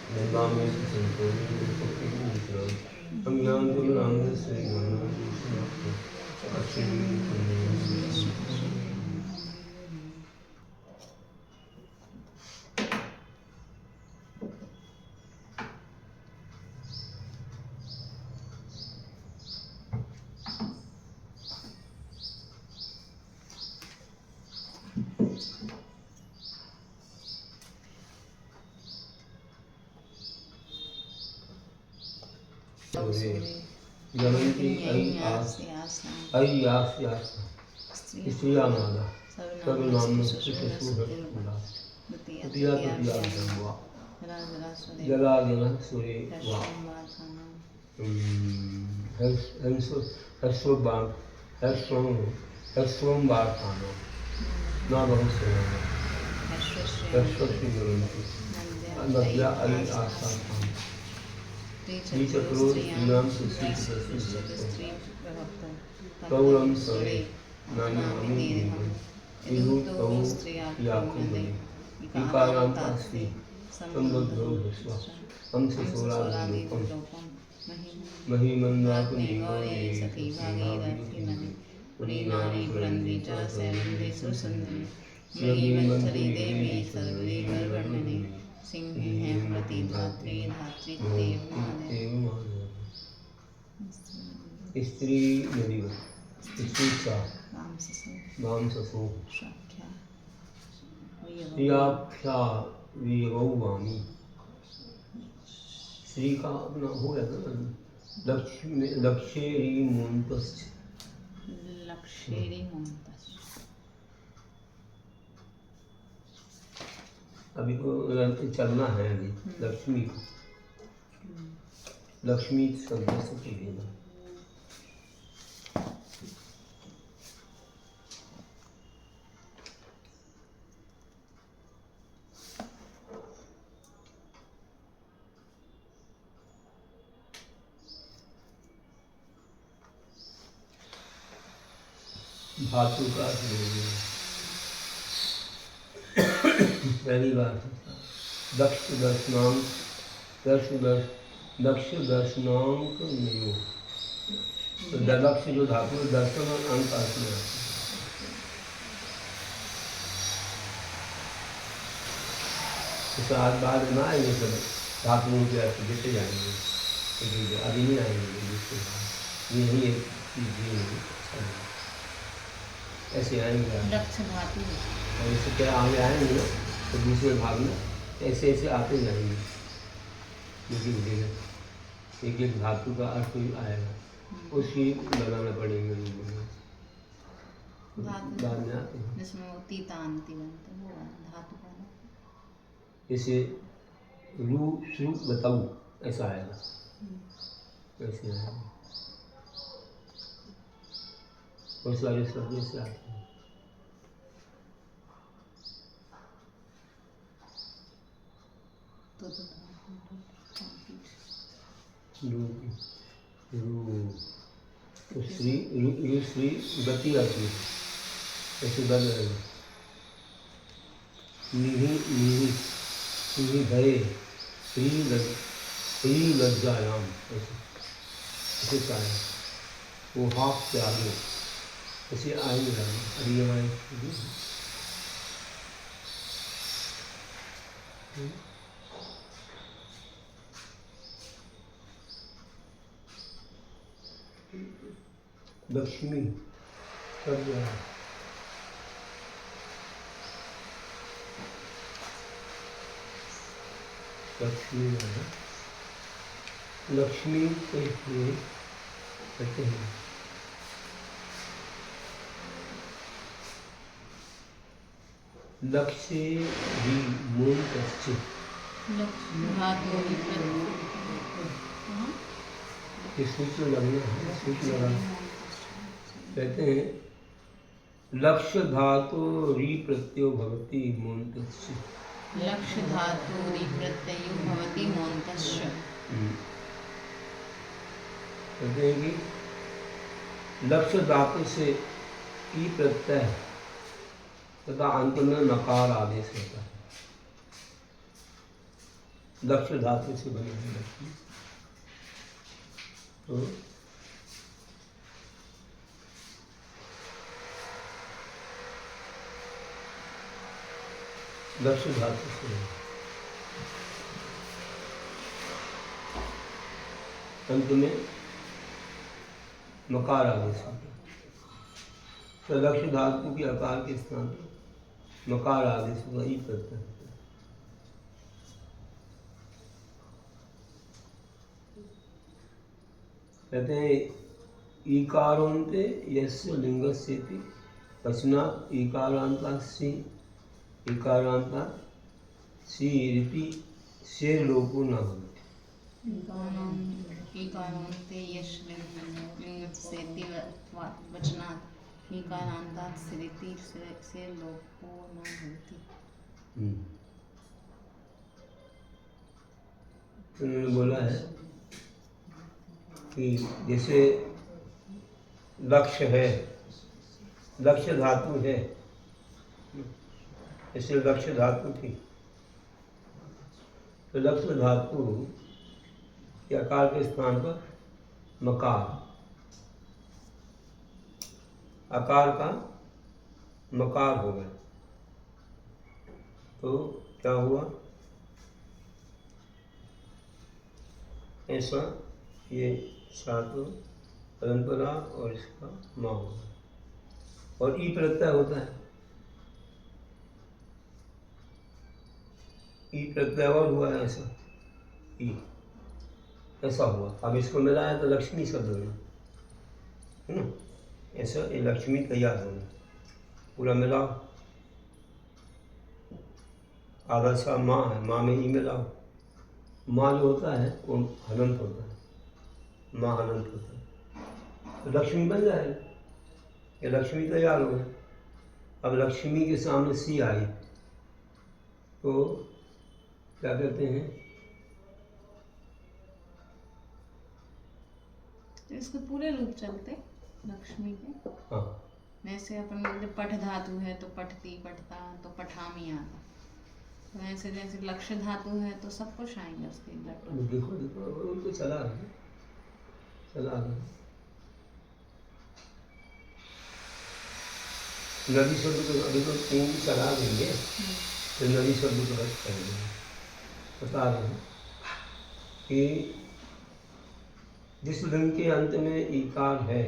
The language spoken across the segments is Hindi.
नंदामेश संतोषी सप्तमीश्वरम अज्ञानतिमिरान्धस्य ज्ञानाञ्जनशलाकया चक्षुरुन्मीलितं जनन्ति अय्यास्यास स्त्रियामादा सर्वनामस्तुतिषूढा तृतीया विद्वा जलाजनः सूरे वा हर्षोम्बार्थानां न बहुश्रेयाणां हर्षश्री गुरुन्ति नद्या अयि आस्थानां नीचक्रोस्त्रीणां सुश्रीकृतस्त्रीभक्तं सवे नानामि विभूतौ याकुमनि विकाराम् अस्ति सम्बद्धो भस्वा अंशसोलादिलोकं महिमन्दाकुनिगौरे सखीभागीरथीमनि पुरीनानि पुरन्दी च शैलेन्द्रेषु सन्धि श्रीमन्थली देवी सर्वदेववर्णने सिंही हेमवती धात्री धात्रीदेव स्त्री नदीवत स्त्री सा वामससो स्त्रियाख्या वीरौवाणी स्त्री का अपना हो जाता ना लक्ष्येरी मुंतस्य अभी को चलना है अभी लक्ष्मी को लक्ष्मी शब्द से लेना धातु का पहली बात दक्ष दर्शनांक दक्ष दर्शनांक नियोग तो दक्ष जो धातु दर्शन और अंक आत्मा आज बाद में आएंगे सब धातुओं के अर्थ देते जाएंगे अभी नहीं आएंगे ये नहीं एक चीज ऐसे आएंगे दक्ष धातु और इससे क्या आगे आएंगे ना तो दूसरे भाग में ऐसे ऐसे आते जाएंगे लेकिन एक एक धातु का अर्थ ही आएगा उसकी बनाना पड़ेंगे बाद में आते हैं इसे रू श्रु बताऊ ऐसा आएगा ऐसे आएगा और सारे शब्द से आते हैं श्री गति आती है ऐसे बन रहेगा निधि भय श्री लज्जायाम ऐसे आए वो हाफ से आगे ऐसे आएंगे अरियमाएँ लक्ष्मी सब लक्ष्मी लक्ष्मी कहते हैं लक्ष्य भी मूल कच्चे सूत्र लगना सूत्र लगा कहते हैं लक्ष्य धातु री प्रत्ययो भवति मूलतस्य लक्ष्य धातु री प्रत्ययो भवति मूलतस्य कहते हैं कि लक्ष्य धातु से ई प्रत्यय तथा अंत में नकार आदेश होता है दक्ष धातु से बने हैं लक्ष्मी। तो दक्ष धातु से अंत में मकार आदेश होता है। तो दक्ष धातु के आकार के स्थान पर मकार आदेश होगा, ई प्रत्यय होता है। कहते हैं ईकारोन्ते यस्य लिंगस्येति पश्चात् ईकारान्तात् सी इकारान्तात् सी रीति से लोपो न भवति। ईकारान्ते यश लिङ्गस्येति वचनात् ईकारान्तात् सिरिति से लोपो न भवति। उन्होंने बोला है कि जैसे लक्ष्य है, लक्ष्य धातु है, जैसे लक्ष्य धातु थी, तो लक्ष्य धातु के आकार के स्थान पर मकार, आकार का मकार हो गया। तो क्या हुआ, ऐसा ये सातों परंपरा और इसका माँ होगा। और ई प्रत्यय होता है, ई प्रत्यय और हुआ है ऐसा, ई ऐसा हुआ। अब इसको मिलाया तो लक्ष्मी शब्द बना, है ना। ऐसा ये लक्ष्मी तैयार हो गया, पूरा मिलाओ। आधा सा माँ है, माँ में ई मिलाओ। माँ जो होता है वो हलंत होता है, माँ हलंत होता है, तो लक्ष्मी बन जाएगी। ये लक्ष्मी तैयार हो गई। अब लक्ष्मी के सामने सी आई तो क्या कहते हैं, तो इसके पूरे रूप चलते लक्ष्मी के। हाँ, वैसे अपन मतलब पठ धातु है तो पठती पठता तो पठामी आता। तो ऐसे जैसे लक्ष्य धातु है तो सब कुछ आएंगे उसके अंदर। देखो देखो उनको चला रहे, चला रहे। नदी शब्द को अभी तो तीन चला देंगे, तो नदी शब्द को रख करेंगे। बता रहे हैं कि जिस लिंग के अंत में ईकार है,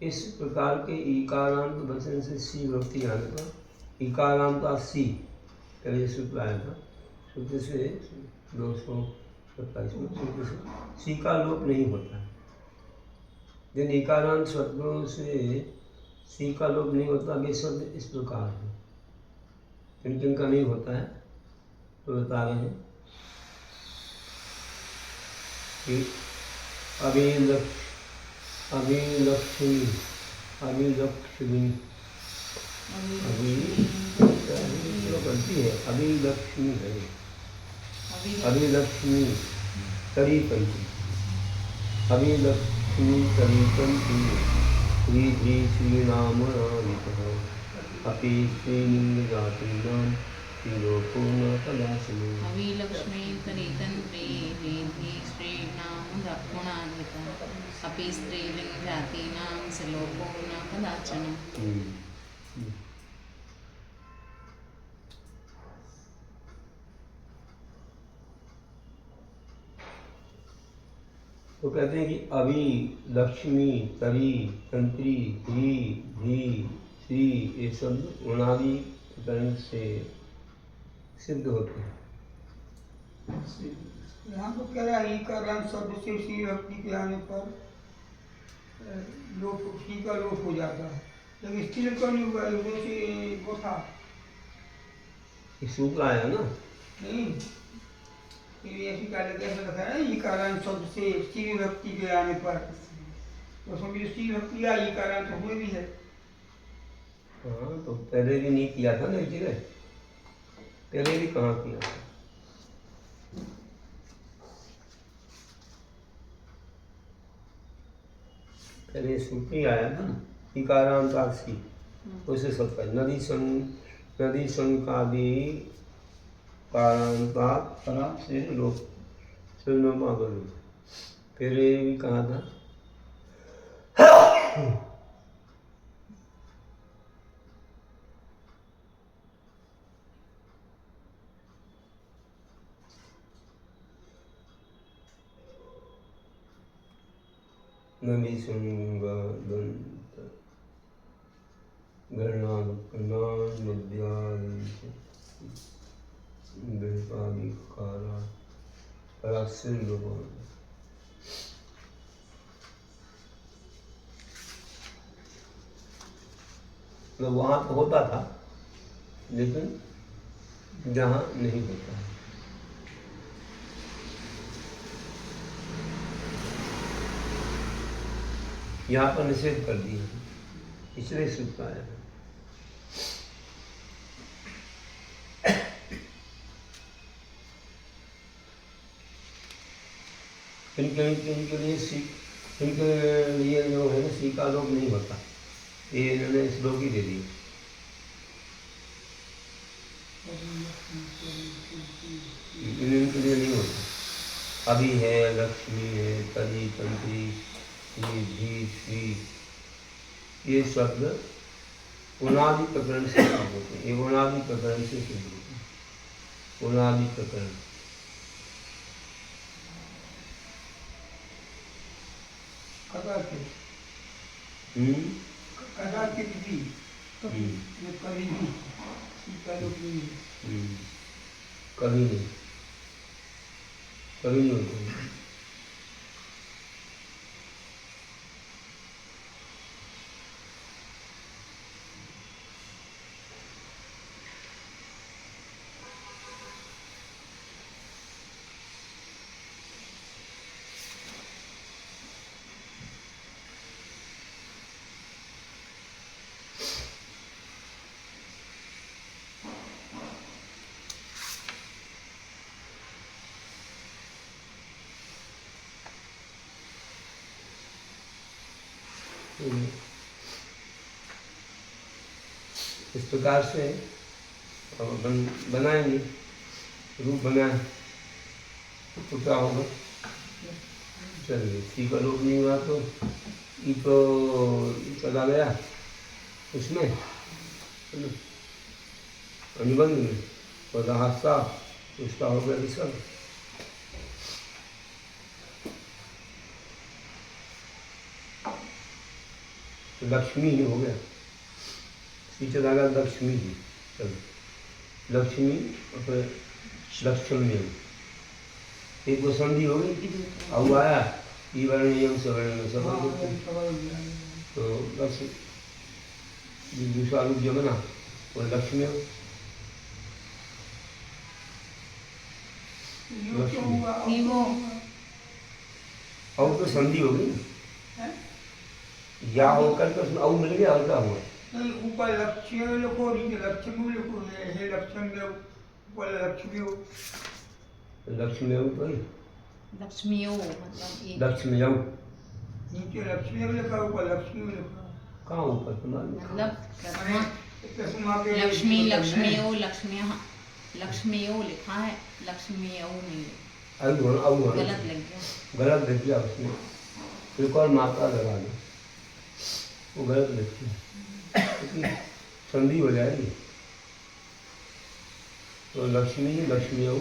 इस प्रकार के ईकारांत वचन से सी विभक्ति आने पर ईकारांत सी पहले सूत्र आया था, सूत्र से 227 में सूत्र से सी का लोप नहीं होता है। जिन ईकारांत शब्दों से सी का लोप नहीं होता, वे शब्द इस प्रकार है। किन किन का नहीं होता है तो बता रहे हैं कि अभिलक्ष्मी गलती है, अभिलक्ष्मी है, अभिलक्ष्मी तरीपंथी, अभिलक्ष्मी तरीपंथी श्री श्रीनाम अपि श्रीलिंग जातीनां श्रीलोको न कदाचन। अभिलक्ष्मी तरीतंत्रे वेदे श्रीनाम गुणान्विता अपि स्त्रीलिंग जातीनां श्रीलोको न कदाचन। तो कहते हैं कि अभी लक्ष्मी तरी तंत्री धी धी श्री ये शब्द उणादि करण से सिद्ध होते हैं। यहाँ तो कह रहा है ईकारांत शब्द से सी विभक्ति के आने पर लोप, सी का लोप हो जाता है, लेकिन स्थिर क्यों नहीं हुआ, वो था सूत्र आया ना, नहीं ऐसी कार्य कैसे रखा है ईकारांत शब्द से सी विभक्ति के आने पर, तो उसमें भी सी विभक्ति या ईकारांत हुए भी है। हाँ तो पहले भी नहीं किया था ना एक जगह, पहले भी कहाँ किया था। पहले सूत्र ही आया था ना, ईकारांत सी, उसे सब नदी संकादि कारांतात् परा से लोक सुनमा बनो। फिर ये भी कहा था नमी संगदंत गणान विद्यादिकारा परासिन लोगों। मतलब वहाँ तो होता था लेकिन जहाँ नहीं होता है। यहाँ पर निषेध कर दिया इसलिए सुख आया है। इनके लिए जो है ना सीका लोग नहीं होता, ये इन्होंने श्लोक ही दे दिया। इनके लिए नहीं होता। अभी है, लक्ष्मी है, तरी तंत्री, भी श्री, ये शब्द उनादि प्रकरण से सिद्ध होते हैं। ये उनादि प्रकरण से सिद्ध होते हैं। उनादि प्रकरण कदाचित भी कभी भी सीता लोग नहीं है। कभी नहीं, कभी नहीं होता। इस प्रकार से बनाएंगे, रूप बनाए तो क्या होगा। चलिए ठीक है, लोग नहीं हुआ तो ये तो चला गया उसमें अनुबंध में और हादसा उसका हो गया विसर्ग। लक्ष्मी ही हो गया, पीछे लगा लक्ष्मी ही। चलो लक्ष्मी और फिर लक्ष्मी एक वो संधि हो गई और वो आया ई वर्ण यम सवर्ण में सब तो लक्ष्मी दूसरा रूप जो बना वो लक्ष्मी हो। और तो संधि हो गई या होकर के उसमें और मिल गया और क्या हुआ। नहीं ऊपर लक्ष्य लिखो, नीचे लक्ष्मी लिखो, है लक्ष्मण देव ऊपर लक्ष्मी हो। लक्ष्मी हो तो लक्ष्मी हो मतलब एक लक्ष्मी हो, नीचे लक्ष्मी लिखा ऊपर लक्ष्मी लिखा। कहाँ ऊपर तुम्हारा मतलब लक्ष्मी लक्ष्मी ओ लक्ष्मी ओ लिखा है, लक्ष्मी ओ नहीं गलत लग गया, गलत लग गया उसमें एक और मात्रा लगा दो, वो गलत लगती है क्योंकि संधि हो जाएगी। तो लक्ष्मी लक्ष्मी हो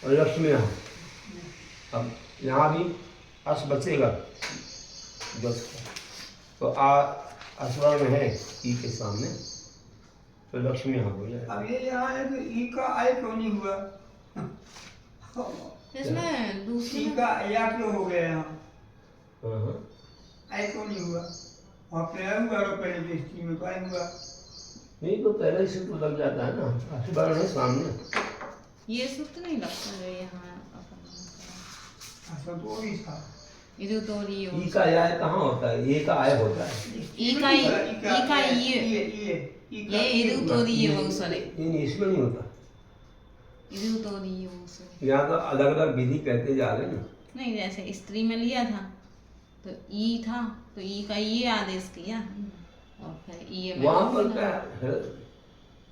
और लक्ष्मी यहाँ, अब यहाँ भी अस बचेगा तो अस्वर्ण है ई के सामने तो लक्ष्मी यहाँ हो जाए। अब ये यहाँ है तो ई का आय क्यों नहीं हुआ। इसमें दूसरी ई का या क्यों हो गया यहाँ, हाँ आय क्यों नहीं हुआ। वहाँ पे हुआ और पहले बेस्ती में तो आय हुआ नहीं तो पहले से तो लग जाता है ना, अस्वर्ण है सामने। ये सूत्र नहीं लगता जो यहाँ ऐसा तो भी था। इधर तो रियो ई का आय कहाँ होता है, ये का आय होता है। ई का ये इधर तो रियो बहुत सारे नहीं इसमें नहीं होता, इधर तो रियो बहुत सारे। यहाँ तो अलग अलग विधि कहते जा रहे हैं ना। नहीं जैसे स्त्री में लिया था तो ई था तो ई का ये आदेश किया और फिर ये वहाँ पर क्या है,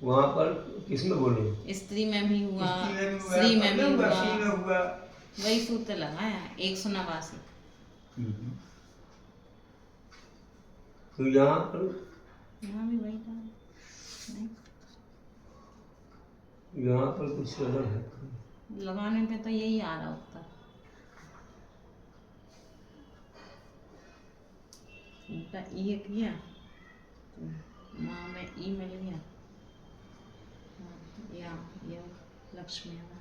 वहाँ पर किस में बोले? स्त्री में भी हुआ, स्त्री में भी हुआ, श्री में भी पद हुआ, सी में हुआ। वही सूत्र लगाया 189। तो यहाँ पर यहाँ भी वही था नहीं, यहाँ पर कुछ अलग है। लगाने पे तो यही आ रहा उत्तर। उल्टा ये किया तो माँ में ई मिल गया। हाँ, या लक्ष्मी है।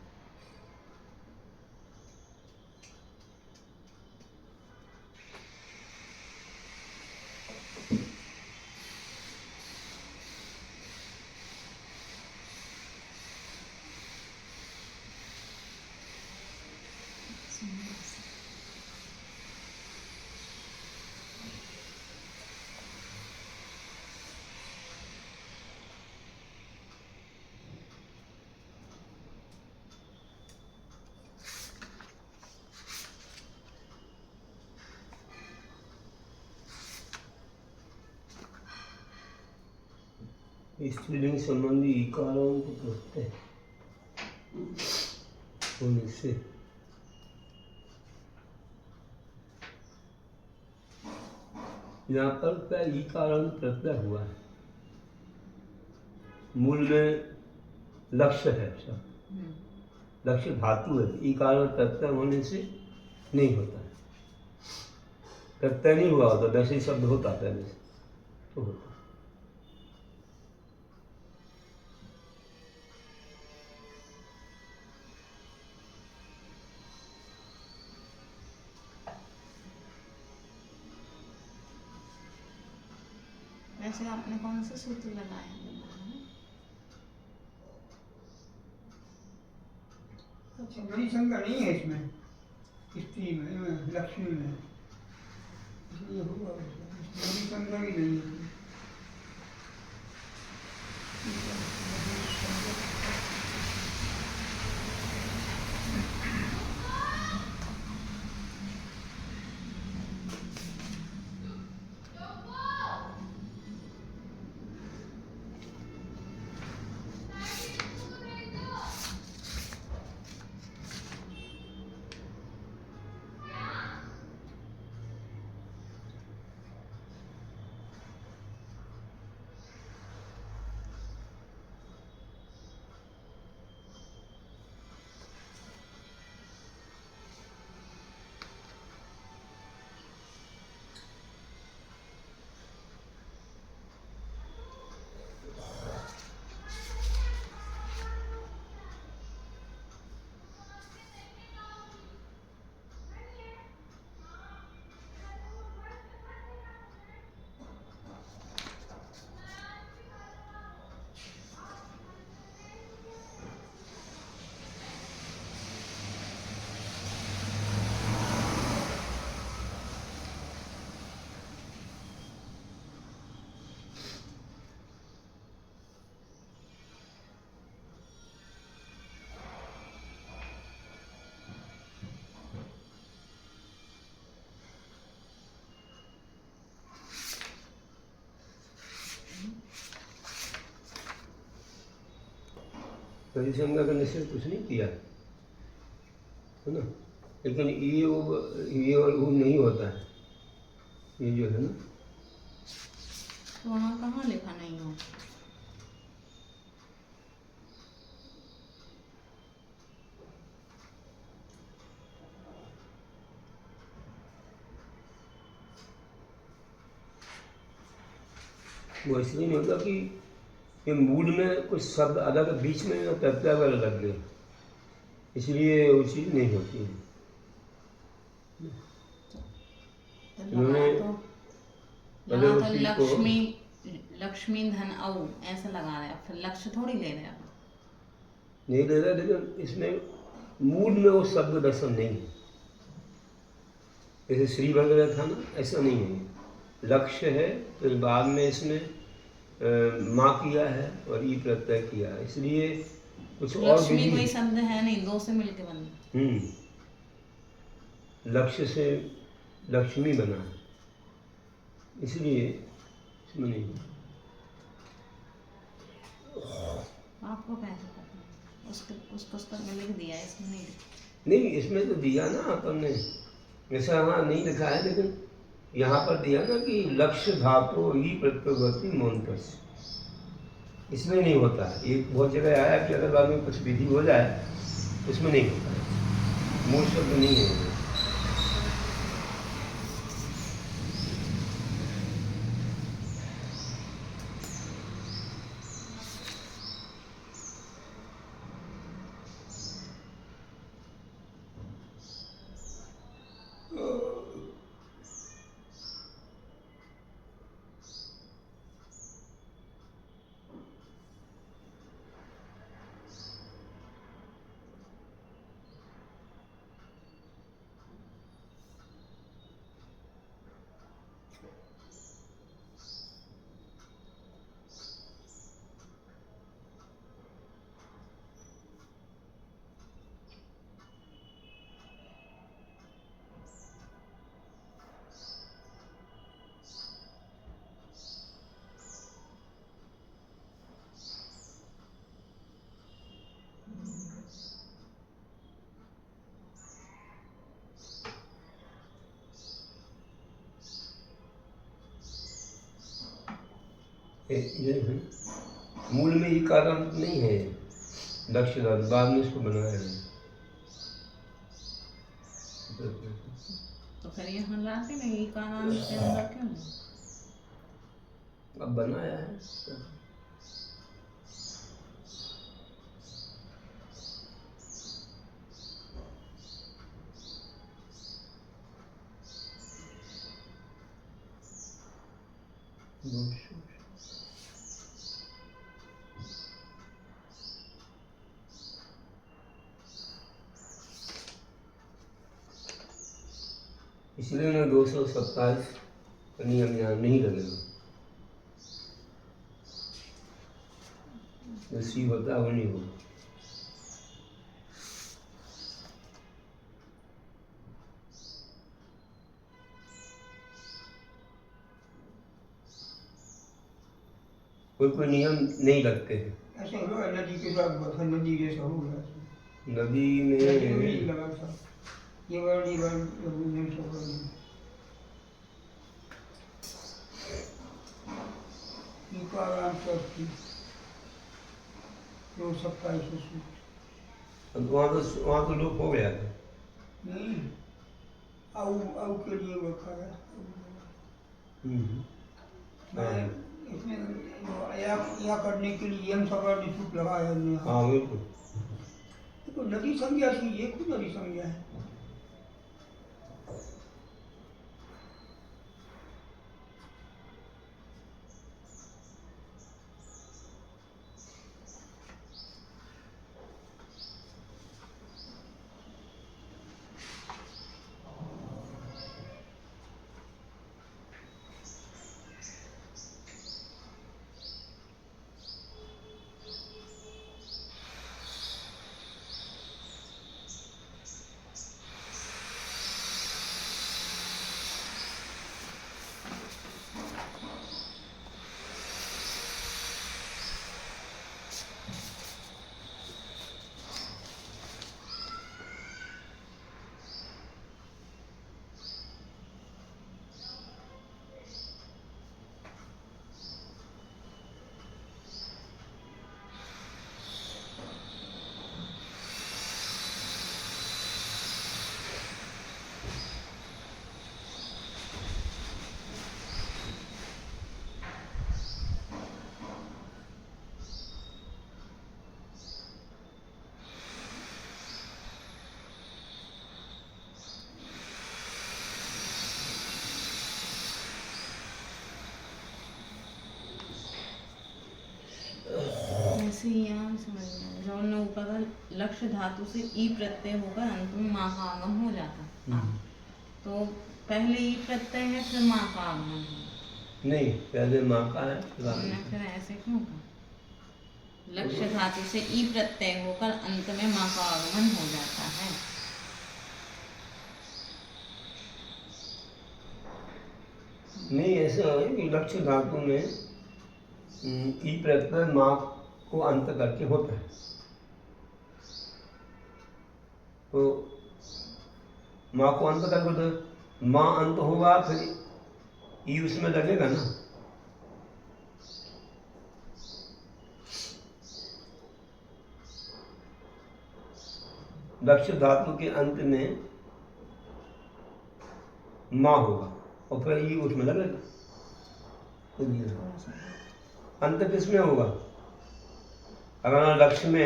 स्त्रीलिंग संबंधी इकारों को प्रत्यय होने से यहाँ पर क्या इकारण प्रत्यय हुआ है? मूल में लक्ष्य है सब, लक्ष्य धातु है, इकारण प्रत्यय होने से नहीं होता है। प्रत्यय नहीं हुआ होता, वैसे ही शब्द होता पहले से तो होता। वैसे आपने कौन सा सूत्र लगाया? अच्छा, बड़ी शंका नहीं है इसमें, स्त्री में, लक्ष्मी में, इसलिए हुआ। बड़ी शंका भी नहीं है। परिसंज्ञा का निषेध कुछ नहीं किया है ना, लेकिन ये और वो नहीं होता है, ये जो है ना। तो वहाँ कहाँ लिखा नहीं हो? वो इसलिए नहीं होता कि ये मूड में कुछ शब्द अलग बीच में प्रत्यय वगैरह लग गए, इसलिए वो चीज़ नहीं होती है। यहाँ तो लक्ष्मी, लक्ष्मी धन औ ऐसा लगा रहे हैं, फिर लक्ष्य थोड़ी ले रहे हैं। नहीं ले रहा, लेकिन इसमें मूड में वो शब्द दर्शन नहीं है। जैसे श्री वगैरह था ना, ऐसा नहीं है। लक्ष्य है, फिर बाद में इसमें माँ किया है और ई प्रत्यय किया है, इसलिए कुछ और लक्ष्मी कोई शब्द है नहीं, दो से मिलके बना। लक्ष्य से लक्ष्मी बना है, इसलिए इसमें नहीं। आपको कैसे पता है? उस पुस्तक में लिख दिया है, इसमें नहीं लिखा। नहीं, इसमें तो दिया ना अपन ने, ऐसा हाँ नहीं लिखा है, लेकिन यहाँ पर दिया ना कि लक्ष्य धातु ही प्रत्यवती मौनतस, इसमें नहीं होता है। एक बहुत जगह आया कि अगर बाद में कुछ विधि हो जाए, उसमें नहीं होता है, मूल शब्द नहीं है वो। ये है, मूल में ये कारण नहीं है, लक्ष्य धातु बाद में इसको बनाया है। तो फिर यहाँ लाते नहीं, ये कारण के अंदर क्यों नहीं? अब बनाया है। इसलिए मैं 227 का नियम यहाँ नहीं लगेगा, जो सी होता है वो नहीं होगा। कोई नियम नहीं लगते हैं। ऐसे हो रहा है, नदी के साथ बसा, नदी जैसा हो गया, नदी में नहीं लगा था, ये वर्णी नहीं सब वर्णी कारण की 227 वहाँ तो लोप हो गया था। नहीं, आउ के लिए रखा है। मैं इसमें या करने के लिए यम सवर्ण सूत्र लगाया हमने। हाँ बिल्कुल। तो नदी संज्ञा थी, ये कुछ नदी संज्ञा है। ऐसे ही यहाँ समझना, जब हमने ऊपर का लक्ष्य धातु से ई प्रत्यय होकर अंत में माँ का आगम हो जाता। तो पहले ई प्रत्यय है, फिर माँ का आगमन है। नहीं, पहले माँ का है, हमने फिर ऐसे क्यों कहा? लक्ष्य धातु से ई प्रत्यय होकर अंत में माँ का आगमन हो जाता है। नहीं, ऐसा है कि लक्ष्य धातु में ई प्रत्यय माँ को अंत करके होता है। तो माँ को अंत करके होता है, माँ अंत होगा फिर ई उसमें लगेगा ना। लक्ष्य धातु के अंत में माँ होगा और फिर ई उसमें लगेगा। अंत किसमें होगा? अगर लक्ष्य में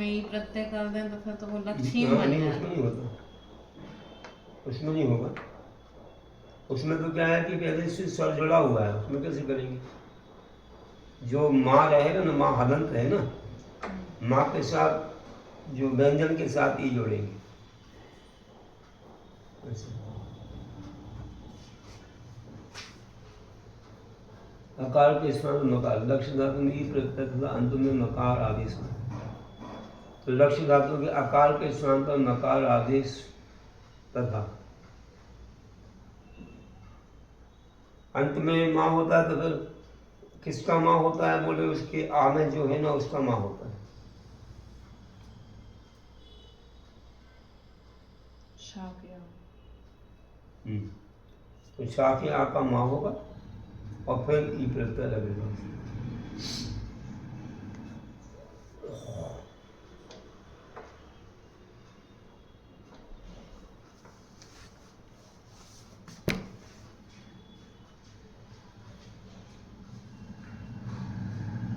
ई प्रत्यय कर दें तो फिर तो वो लक्ष्य नहीं, बन उसमें जाता। नहीं होता, उसमें नहीं होगा। उसमें तो क्या है कि पहले से स्वर जुड़ा हुआ है, उसमें कैसे करेंगे? जो माँ रहेगा ना, माँ हलंत है ना, माँ के साथ जो व्यंजन के साथ ई जोड़ेंगे। अकार के स्थान में मकार, लक्ष्य धातु में ई प्रत्यय तथा अंत में मकार आदेश है। तो लक्ष्य धातु के अकार के स्थान पर मकार आदेश तथा अंत में माँ होता है, तो फिर किसका माँ होता है? बोले उसके आ में जो है ना, उसका माँ होता है। तो शा के आ का माँ होगा और फिर ई प्रत्यय लगेगा।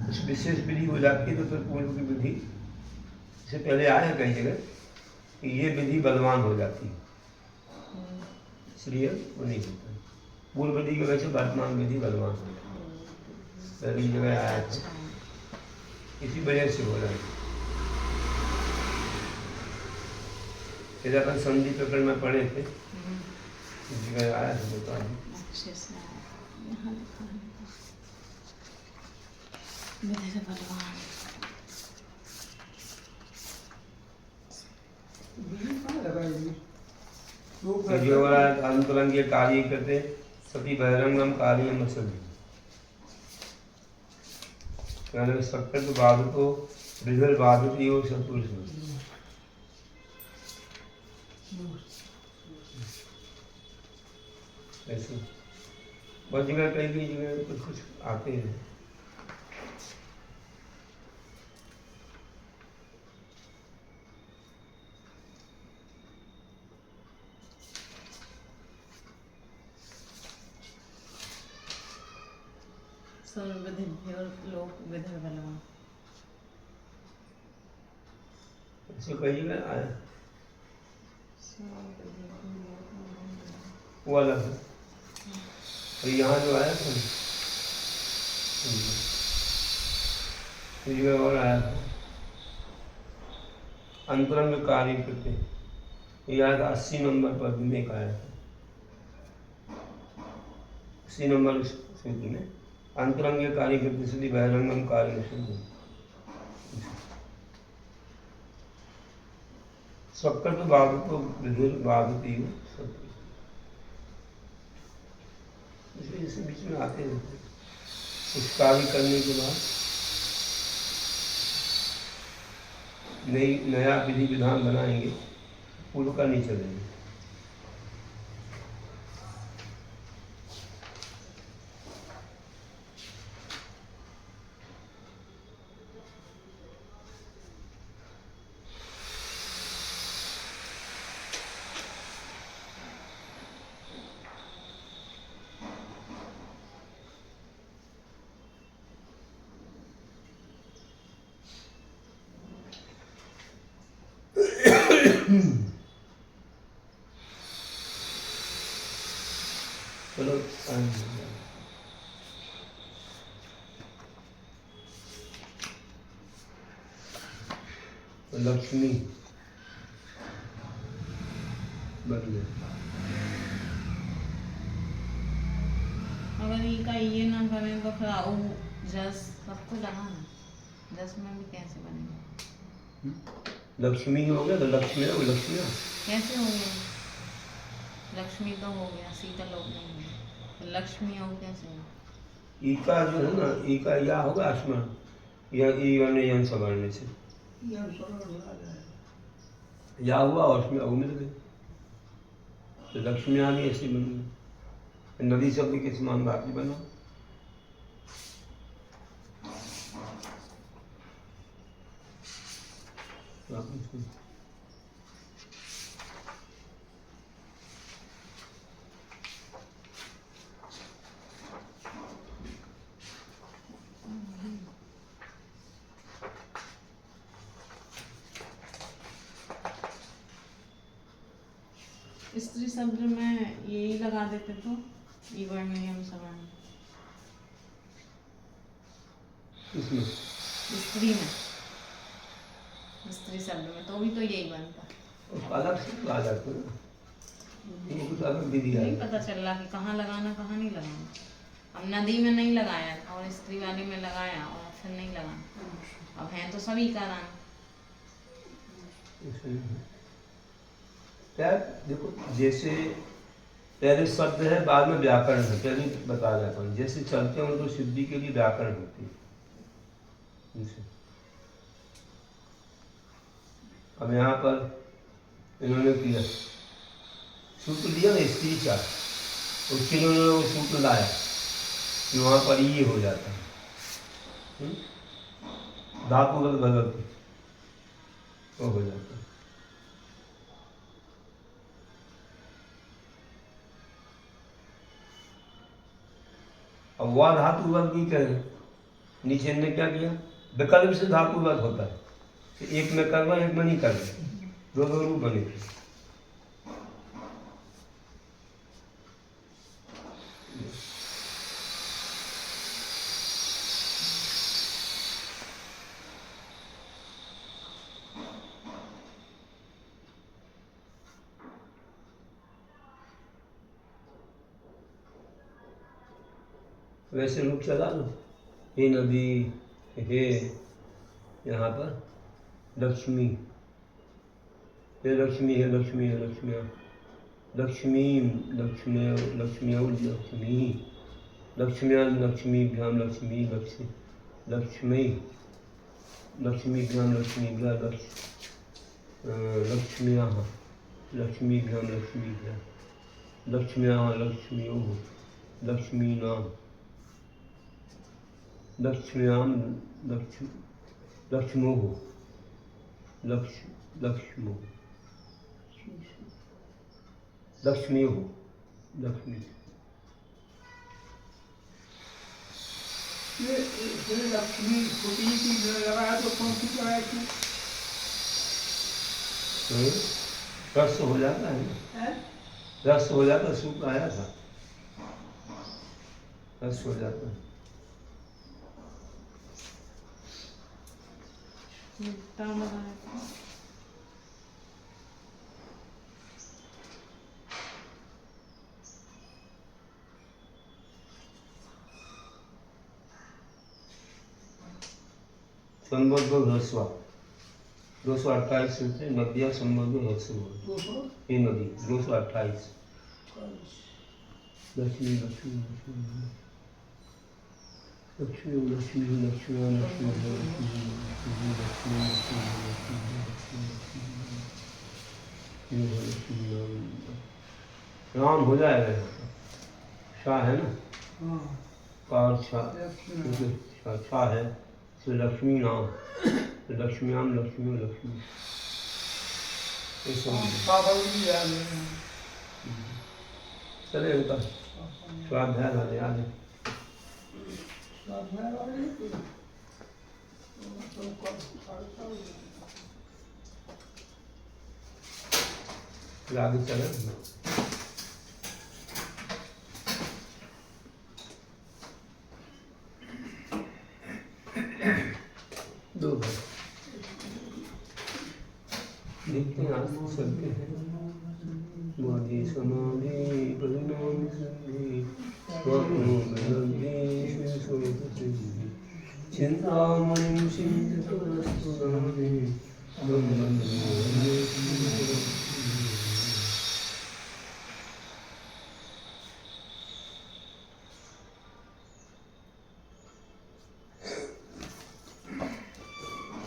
कुछ विशेष विधि हो जाती है तो फिर पूर्व की विधि से पहले आया है कई जगह कि ये विधि बलवान हो जाती है, इसलिए वो नहीं होता। पूर्व विधि की वजह से वर्तमान विधि बलवान हो जाती है, पहली जगह आया था, इसी वजह से हो रहा है। फिर अपन संधि प्रकरण में पढ़े थे, इस जगह आया था बता अच्छे से यहाँ लिखा है विधि से बलवान। जो अंतरंग कार्य करते सती बहिरंगम कार्य मसली सत्य बाध तो विधल बाधित योग सतुष ऐसे बहुत जगह कई जगह कुछ कुछ आते हैं। लोक विधल बलवान ऐसे कई जगह आया, वो अलग है। तो यहाँ जो आया था जगह और आया था अंतरंग कार्य करते, याद 80 नंबर पर में एक आया था, 80 नंबर सूत्र में अंतरंग कार्य करते सदी बहिरंगम कार्य स्वकर तो बाधित तो विधुर बाधित ही इसलिए बीच में आते रहते कुछ कार्य करने के बाद नया विधि विधान बनाएंगे, पूर्व का नहीं चलेंगे। चलो लक्ष्मी बन गया। अगर ये का ये ना करें तो फिर आओ जस सबको लगाना, जस में भी कैसे बनेगा? लक्ष्मी हो गया तो लक्ष्मी हो, लक्ष्मी कैसे हो गया? लक्ष्मी तो हो गया, सीता लोग नहीं है, तो लक्ष्मी हो कैसे? ई का जो है ना, ई का या होगा स्मरण, या ई वर्ण यन सवर्ण से ये हम सरल हो जाए। या हुआ और उसमें अव मिल गई, तो लक्ष्मी आ गई, ऐसी बन गई। नदी शब्द के समान वाक्य बना। स्त्री शब्द में यही लगा देते तो ई वर्ण यम सवर्ण, इसमें स्त्री में, स्त्री शब्द में तो भी तो यही बनता। उसको अलग से आ जाते हैं, ये कुछ अलग विधि नहीं है। पता चल रहा कि कहाँ लगाना कहाँ नहीं लगाना। अब नदी में नहीं लगाया और स्त्री वाले में लगाया और फिर नहीं लगाना, अब हैं तो सभी का नाम। क्या देखो, जैसे पहले शब्द है, बाद में व्याकरण है, पहले बता रहे अपन जैसे चलते हैं उनको सिद्धि के लिए व्याकरण होती है। अब यहाँ पर इन्होंने किया सूत्र लिया ना स्त्री का, उसके लिए उन्होंने वो सूत्र लाया कि वहाँ पर ये हो जाता है, धातुगत बदलती वो हो जाता है। अब वह धातुवत भी करें, नीचे ने क्या किया, विकल्प से धातुवत होता है, तो एक में करना एक में नहीं करना, दो दो रूप बने थे। वैसे रूप चला लो, हे नदी, हे यहाँ पर लक्ष्मी, हे लक्ष्मी, हे लक्ष्मी, हे लक्ष्मी, लक्ष्मी लक्ष्मी लक्ष्मी लक्ष्मी लक्ष्म्या लक्ष्मीभ्याम लक्ष्मी लक्ष्मी लक्ष्मी लक्ष्मीभ्याम लक्ष्मीभ्या लक्ष्म्या लक्ष्मीभ्याम लक्ष्मीभ्या लक्ष्म्या लक्ष्म्योः लक्ष्मीनां लक्ष्म्यां लक्ष्मोः लक्ष्मो लक्ष्म्योः लक्ष्मी। ये लक्ष्मी छोटी सी लगाया तो कौन सी लगाया थी? रस हो जाता है, रस हो जाता, सूप आया था, रस हो जाता है। संबद्ध ह्रस्व 228 से नदिया संबद्ध ह्रस्व ये नदी 228 लक्ष्मी लक्ष्मी लक्ष्मी लक्ष्मी लक्ष्मी लक्ष्मी लक्ष्मी लक्ष्मी राम हो जाएगा। शाह है ना, कार शाह है, तो लक्ष्मी नाम, लक्ष्म्याम लक्ष्मी लक्ष्मी चले उनका स्वाध्याय वाले याद है। आगे चले दो बार देखते हैं, आज चलते हैं। वादी समाधि परिणाम सिद्धि स्वप्नो विलब्धि सुसुप्ति चिंतामणिं सिंहतस्तुरानि ब्रह्मज्ञाने